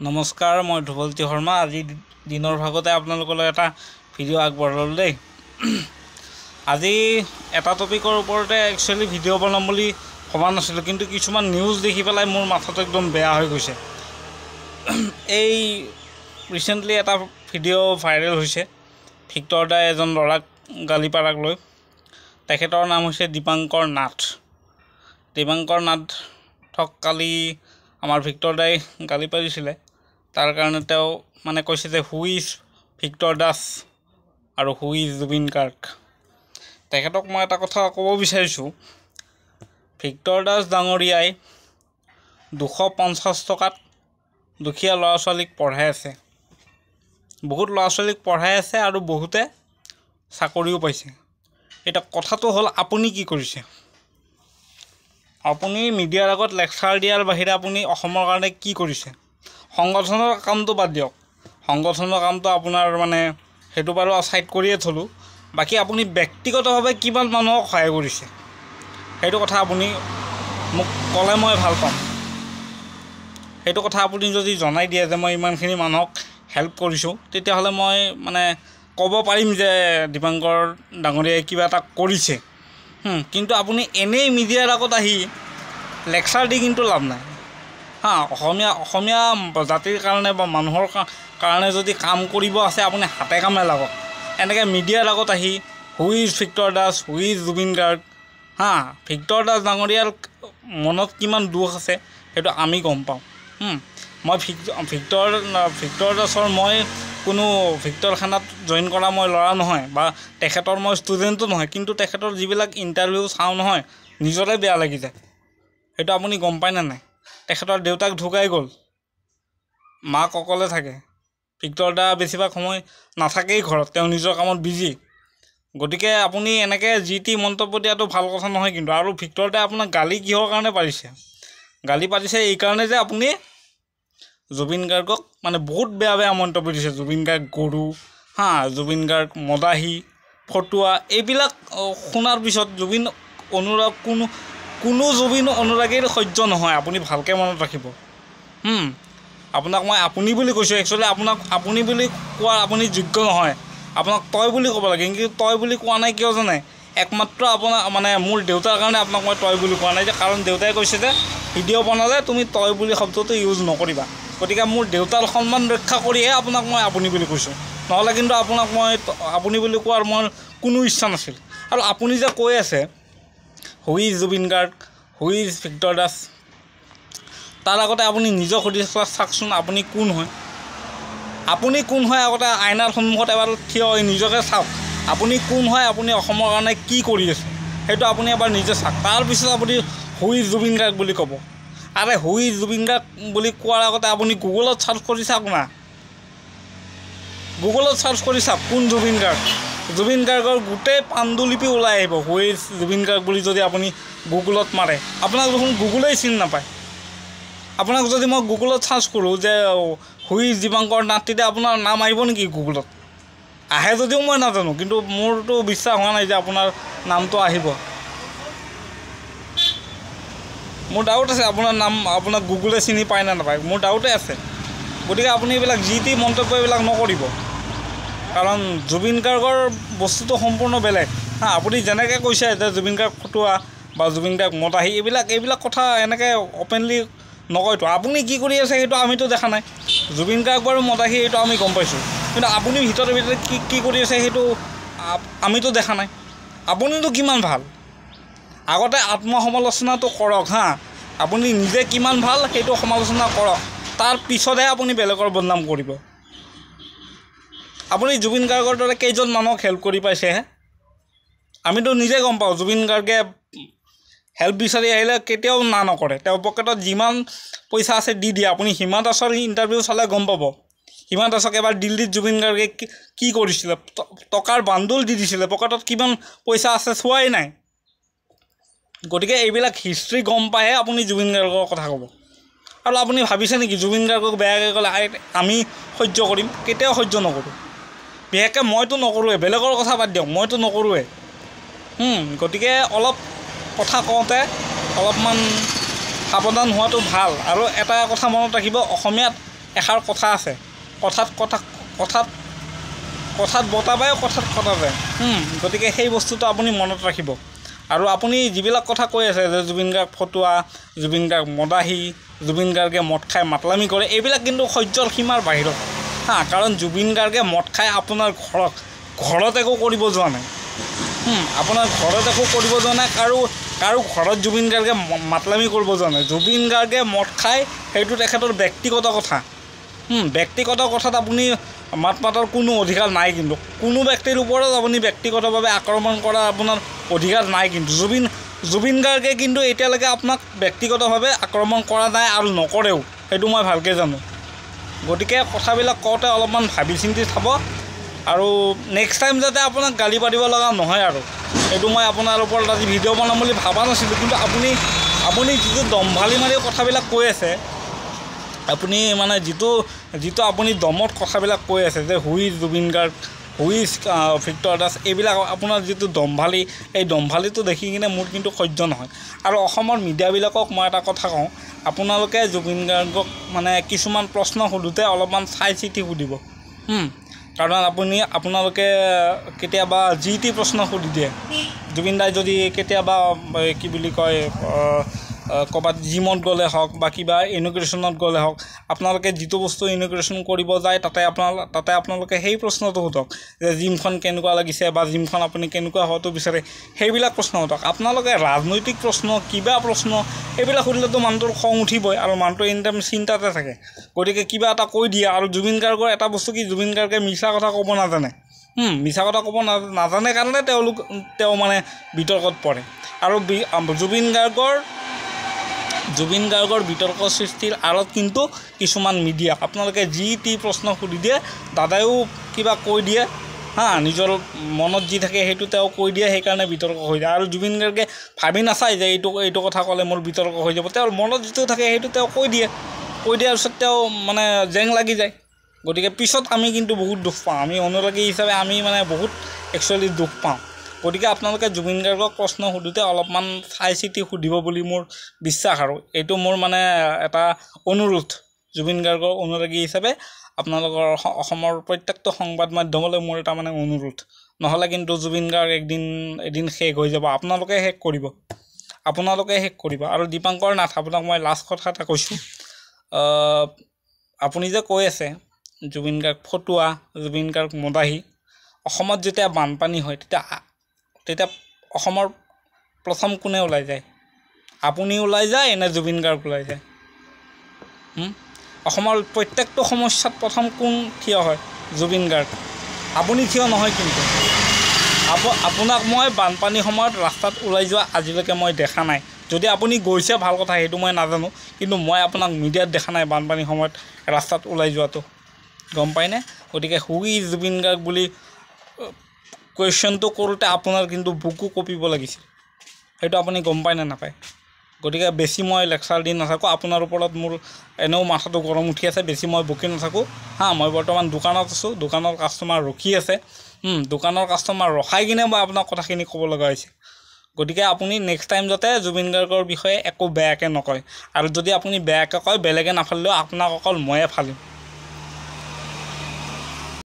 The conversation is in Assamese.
নমস্কাৰ, মই ধ্ৰুৱজ্যোতি শৰ্মা। আজি দিনৰ ভাগতে আপোনালোকলৈ এটা ভিডিঅ' আগবঢ়ালোঁ দেই। আজি এটা টপিকৰ ওপৰতে একচুৱেলি ভিডিঅ' বনাম বুলি ভবা নাছিলোঁ, কিন্তু কিছুমান নিউজ দেখি পেলাই মোৰ মাথাটো একদম বেয়া হৈ গৈছে। এই ৰিচেণ্টলি এটা ভিডিঅ' ভাইৰেল হৈছে, ভিক্টৰ দাই এজন ল'ৰাক গালি পাৰাক লৈ। তেখেতৰ নাম হৈছে দীপাংকৰ নাথ। দীপাংকৰ নাথক কালি আমাৰ ভিক্টৰ দাই গালি পাৰিছিলে। তাৰ কাৰণে তেওঁ কৈছে যে হু ইজ ভিক্টৰ দাস আৰু হু ইজ জুবিন গাৰ্গ। তেখেতক মই এটা কথা ক'ব বিচাৰিছোঁ, ভিক্টৰ দাস ডাঙৰীয়াই 250 টকাত দুখীয়া ল'ৰা ছোৱালীক পঢ়াই আছে। বহুত ল'ৰা ছোৱালীক পঢ়াই আছে আৰু বহুতে চাকৰিও পাইছে। এতিয়া কথাটো হ'ল, আপুনি কি কৰিছে? আপুনি মিডিয়াৰ আগত লেকচাৰ দিয়াৰ বাহিৰে আপুনি অসমৰ কাৰণে কি কৰিছে? সংগঠনৰ কামটো বাদ দিয়ক, সংগঠনৰ কামটো আপোনাৰ সেইটো বাৰু ছাইড কৰিয়ে থলোঁ। বাকী আপুনি ব্যক্তিগতভাৱে কিমান মানুহক সহায় কৰিছে, সেইটো কথা আপুনি মোক ক'লে মই ভাল পাম। সেইটো কথা আপুনি যদি জনাই দিয়ে যে মই ইমানখিনি মানুহক হেল্প কৰিছোঁ, তেতিয়াহ'লে মই ক'ব পাৰিম যে দীপাংকৰ ডাঙৰীয়াই কিবা এটা কৰিছে। কিন্তু আপুনি এনেই মিডিয়াৰ আগত আহি লেকচাৰ দি কিন্তু লাভ নাই। অসমীয়া জাতিৰ কাৰণে বা মানুহৰ কাৰণে যদি কাম কৰিব আছে, আপুনি হাতে কামে লাগক। এনেকৈ মিডিয়াৰ আগত আহি who is Victor Das, who is Zubeen Garg. Victor Das ডাঙৰীয়াৰ মনত কিমান দুখ আছে সেইটো আমি গম পাওঁ। মই ভিক্টৰ দাসৰ কোনো ভিক্টৰ খানাত জইন কৰা মই ল'ৰা নহয়, বা তেখেতৰ মই ষ্টুডেণ্টো নহয়, কিন্তু তেখেতৰ যিবিলাক ইণ্টাৰভিউ চাওঁ নহয়, নিজৰে বেয়া লাগি যায়। সেইটো আপুনি গম পায়নে নাই? তেখেতৰ দেউতাক ঢুকাই গ'ল, মাক অকলে থাকে। ভিক্টৰ দা বেছিভাগ সময় নাথাকেই ঘৰত, তেওঁ নিজৰ কামত বিজি। গতিকে আপুনি এনেকৈ যি টি মন্তব্য দিয়াটো ভাল কথা নহয় কিন্তু। আৰু ভিক্টৰ দাই আপোনাক গালি কিহৰ কাৰণে পাৰিছে? গালি পাৰিছে এইকাৰণে যে আপুনি জুবিন গাৰ্গক বহুত বেয়া বেয়া মন্তব্য দিছে। জুবিন গাৰ্গ গৰু, জুবিন গাৰ্গ মদাহী, ফটুৱা, এইবিলাক শুনাৰ পিছত জুবিন অনুৰাগ কোনো জুবিন অনুৰাগীৰ সহ্য নহয়। আপুনি ভালকৈ মনত ৰাখিব। আপোনাক মই আপুনি বুলি কৈছোঁ, একচুৱেলি আপোনাক আপুনি বুলি কোৱাৰ আপুনি যোগ্য নহয়। আপোনাক তই বুলি ক'ব লাগে, কিন্তু তই বুলি কোৱা নাই কিয় জানে? একমাত্ৰ আপোনাক মোৰ দেউতাৰ কাৰণে আপোনাক মই তই বুলি কোৱা নাই যে, কাৰণ দেউতাই কৈছে যে ভিডিঅ' বনালে তুমি তই বুলি শব্দটো ইউজ নকৰিবা। গতিকে মোৰ দেউতাৰ সন্মান ৰক্ষা কৰিহে আপোনাক মই আপুনি বুলি কৈছোঁ, নহ'লে কিন্তু আপোনাক মই আপুনি বুলি কোৱাৰ মোৰ কোনো ইচ্ছা নাছিল। আৰু আপুনি যে কৈ আছে who is Zubeen Garg, who is Victor Das, তাৰ আগতে আপুনি নিজক সুধি চাওকচোন, আপুনি কোন হয়? আপুনি কোন হয় আগতে আইনাৰ সন্মুখত এবাৰ থিয় হৈ নিজকে চাওক। আপুনি কোন হয়, আপুনি অসমৰ কাৰণে কি কৰি আছে, সেইটো আপুনি এবাৰ নিজে চাওক। তাৰপিছত আপুনি হু ইজ জুবিন গাৰ্গ বুলি ক'ব। আৰে হু ইজ জুবিন গাৰ্গ বুলি কোৱাৰ আগতে আপুনি গুগলত চাৰ্চ কৰি চাওক না। গুগলত চাৰ্চ কৰি চাওক কোন জুবিন গাৰ্গ। জুবিন গাৰ্গৰ গোটেই পাণ্ডুলিপি ওলাই আহিব। হু ইজ জুবিন গাৰ্গ বুলি যদি আপুনি গুগলত মাৰে, আপোনাক দেখোন গুগলেই চিনি নাপায়। আপোনাক যদি মই গুগলত চাৰ্চ কৰোঁ যে হু ইজ দীপাংকৰ নাথ, তেতিয়া আপোনাৰ নাম আহিব নেকি গুগলত? আহে যদিও মই নাজানো, কিন্তু মোৰতো বিশ্বাস হোৱা নাই যে আপোনাৰ নামটো আহিব। মোৰ ডাউট আছে আপোনাৰ নাম আপোনাক গুগলে চিনি পায় নে নাপায়, মোৰ ডাউটে আছে। গতিকে আপুনি এইবিলাক যি টি মন্তব্য এইবিলাক নকৰিব, কাৰণ জুবিন গাৰ্গৰ বস্তুটো সম্পূৰ্ণ বেলেগ। আপুনি যেনেকৈ কৈছে যে জুবিন গাৰ্গ ফটুৱা বা জুবিন গাৰ্গ মদাহী, এইবিলাক কথা এনেকৈ অপেনলি নকয়তো। আপুনি কি কৰি আছে সেইটো আমিতো দেখা নাই। জুবিন গাৰ্গ বাৰু মদাহী এইটো আমি গম পাইছোঁ, কিন্তু আপুনি ভিতৰে কি কৰি আছে সেইটো আমিতো দেখা নাই। আপুনিতো কিমান ভাল, আগতে আত্মসমালোচনাটো কৰক। আপুনি নিজে কিমান ভাল সেইটো সমালোচনা কৰক, তাৰ পিছতহে আপুনি বেলেগৰ বদনাম কৰিব। আপুনি জুবিন গাৰ্গৰ দৰে কেইজন মানুহক হেল্প কৰি পাইছেহে? আমিতো নিজে গম পাওঁ জুবিন গাৰ্গে হেল্প বিচাৰি আহিলে কেতিয়াও না নকৰে। তেওঁৰ পকেটত যিমান পইচা আছে দি দিয়ে। আপুনি হিমা দাসৰ ইণ্টাৰভিউ চালে গম পাব। হিমা দাসক এবাৰ দিল্লীত জুবিন গাৰ্গে কি কৰিছিলে, টকাৰ বান্দোল দি দিছিলে, পকেটত কিমান পইচা আছে চোৱাই নাই। গতিকে এইবিলাক হিষ্ট্ৰী গম পাইহে আপুনি জুবিন গাৰ্গৰ কথা ক'ব। আৰু আপুনি ভাবিছে নেকি জুবিন গাৰ্গক বেয়াকৈ ক'লে আমি সহ্য কৰিম? কেতিয়াও সহ্য নকৰোঁ। বিশেষকৈ মইতো নকৰোঁৱে, বেলেগৰ কথা বাদ দিয়ক, মইতো নকৰোঁৱে। গতিকে অলপ কথা কওঁতে অলপমান সাৱধান হোৱাটো ভাল। আৰু এটা কথা মনত ৰাখিব, অসমীয়াত এষাৰ কথা আছে, কথাত বতা পায়, কথাত কটা যায়। গতিকে সেই বস্তুটো আপুনি মনত ৰাখিব। আৰু আপুনি যিবিলাক কথা কৈ আছে যে জুবিন গাৰ্গ ফটুৱা, জুবিন গাৰ্গ মদাহী, জুবিন গাৰ্গে মদ খাই মাতলামি কৰে, এইবিলাক কিন্তু সহ্যৰ সীমাৰ বাহিৰত। কাৰণ জুবিন গাৰ্গে মদ খাই আপোনাৰ ঘৰত একো কৰিব যোৱা নাই। আপোনাৰ ঘৰত একো কৰিব যোৱা নাই, কাৰো ঘৰত জুবিন গাৰ্গে মাতলামি কৰিব যোৱা নাই। জুবিন গাৰ্গে মদ খাই সেইটো তেখেতৰ ব্যক্তিগত কথা। ব্যক্তিগত কথাত আপুনি মাত মাতাৰ কোনো অধিকাৰ নাই। কিন্তু কোনো ব্যক্তিৰ ওপৰত আপুনি ব্যক্তিগতভাৱে আক্ৰমণ কৰাৰ আপোনাৰ অধিকাৰ নাই। কিন্তু জুবিন গাৰ্গে কিন্তু এতিয়ালৈকে আপোনাক ব্যক্তিগতভাৱে আক্ৰমণ কৰা নাই আৰু নকৰেও, সেইটো মই ভালকৈ জানো। গতিকে কথাবিলাক কওঁতে অলপমান ভাবি চিন্তি চাব, আৰু নেক্সট টাইম যাতে আপোনাক গালি পাৰিব লগা নহয়। আৰু এইটো মই আপোনাৰ ওপৰত আজি ভিডিঅ' বনাম বুলি ভবা নাছিলোঁ, কিন্তু আপুনি যিটো দম্ভালি মাৰি কথাবিলাক কৈ আছে, আপুনি মানে যিটো আপুনি দমত কথাবিলাক কৈ আছে যে who is Zubeen Garg, who is Victor Das, এইবিলাক আপোনাৰ যিটো দম্ভালি, এই দম্ভালিটো দেখি কিনে মোৰ কিন্তু সহ্য নহয়। আৰু অসমৰ মিডিয়াবিলাকক মই এটা কথা কওঁ, আপোনালোকে জুবিন গাৰ্গক মানে কিছুমান প্ৰশ্ন সোধোতে অলপমান চাই চিতি সুধিব। কাৰণ আপোনালোকে কেতিয়াবা যি টি প্ৰশ্ন সুধি দিয়ে। জুবিন দাই যদি কেতিয়াবা কি বুলি কয় ক'ৰবাত জিমত গ'লে হওক বা কিবা ইনগ্ৰেশ্যনত গ'লে হওক, আপোনালোকে যিটো বস্তু ইনগ্ৰেশ্যন কৰিব যায় তাতে আপোনালোকে সেই প্ৰশ্নটো সোধক যে জিমখন কেনেকুৱা লাগিছে বা জিমখন আপুনি কেনেকুৱা হোৱাটো বিচাৰে, সেইবিলাক প্ৰশ্ন সোধক। আপোনালোকে ৰাজনৈতিক প্ৰশ্ন, কিবা প্ৰশ্ন, এইবিলাক সুধিলেতো মানুহটোৰ খং উঠিবই, আৰু মানুহটো এনি টাইম চিন্তাতে থাকে। গতিকে কিবা এটা কৈ দিয়ে। আৰু জুবিন গাৰ্গৰ এটা বস্তু কি, জুবিন গাৰ্গে মিছা কথা ক'ব নাজানে। মিছা কথা ক'ব নাজানে কাৰণে তেওঁ মানে বিতৰ্কত পৰে। আৰু জুবিন গাৰ্গৰ বিতৰ্ক সৃষ্টিৰ আঁৰত কিন্তু কিছুমান মিডিয়া, আপোনালোকে যি টি প্ৰশ্ন সুধি দিয়ে, দাদায়ো কিবা কৈ দিয়ে, নিজৰ মনত যি থাকে সেইটো তেওঁ কৈ দিয়ে, সেইকাৰণে বিতৰ্ক হৈ যায়। আৰু জুবিন গাৰ্গে ভাবি নাচায় যে এইটো কথা ক'লে মোৰ বিতৰ্ক হৈ যাব, তেওঁৰ মনত যিটো থাকে সেইটো তেওঁ কৈ দিয়াৰ পিছত তেওঁ মানে জেং লাগি যায়। গতিকে পিছত আমি কিন্তু বহুত দুখ পাওঁ, আমি অনুৰাগী হিচাপে আমি মানে বহুত একচুৱেলি দুখ পাওঁ। গতিকে আপোনালোকে জুবিন গাৰ্গক প্ৰশ্ন সোধোতে অলপমান চাই চিতি সুধিব বুলি মোৰ বিশ্বাস। আৰু এইটো মোৰ মানে এটা অনুৰোধ, জুবিন গাৰ্গৰ অনুৰাগী হিচাপে আপোনালোকৰ অসমৰ প্ৰত্যেকটো সংবাদ মাধ্যমলৈ মোৰ এটা মানে অনুৰোধ। নহ'লে কিন্তু জুবিন গাৰ্গ এদিন শেষ হৈ যাব, আপোনালোকে শেষ কৰিব। আৰু দীপাংকৰ নাথ, আপোনাক মই লাষ্ট কথা এটা কৈছোঁ, আপুনি যে কৈ আছে জুবিন গাৰ্গ ফটুৱা, জুবিন গাৰ্গ মদাহী, অসমত যেতিয়া বানপানী হয় তেতিয়া অসমৰ প্ৰথম কোনে ওলাই যায়? আপুনি ওলাই যায় নে জুবিন গাৰ্গ ওলাই যায়? অসমৰ প্ৰত্যেকটো সমস্যাত প্ৰথম কোন থিয় হয়? জুবিন গাৰ্গ। আপুনি থিয় নহয়। কিন্তু আপোনাক মই বানপানীৰ সময়ত ৰাস্তাত ওলাই যোৱা আজিলৈকে মই দেখা নাই। যদি আপুনি গৈছে ভাল কথা, সেইটো মই নাজানো, কিন্তু মই আপোনাক মিডিয়াত দেখা নাই বানপানীৰ সময়ত ৰাস্তাত ওলাই যোৱাটো, গম পায়নে? গতিকে হু ইজ জুবিন গাৰ্গ বুলি কুৱেশ্যনটো কৰোঁতে আপোনাৰ কিন্তু বুকু কঁপিব লাগিছিল, সেইটো আপুনি গম পায় নে নাপায়? গতিকে বেছি মই লেকচাৰ দি নাথাকোঁ, আপোনাৰ ওপৰত মোৰ এনেও মাথাটো গৰম উঠি আছে, বেছি মই বকি নাথাকোঁ। মই বৰ্তমান দোকানত আছোঁ, দোকানৰ কাষ্টমাৰ ৰখি আছে, দোকানৰ কাষ্টমাৰ ৰখাই কিনে মই আপোনাক কথাখিনি ক'ব লগা হৈছে। গতিকে আপুনি নেক্সট টাইম যাতে জুবিন গাৰ্গৰ বিষয়ে একো বেয়াকৈ নকয়, আৰু যদি আপুনি বেয়াকৈ কয় বেলেগে নাফালিলেও আপোনাক অকল ময়ে ফালিম।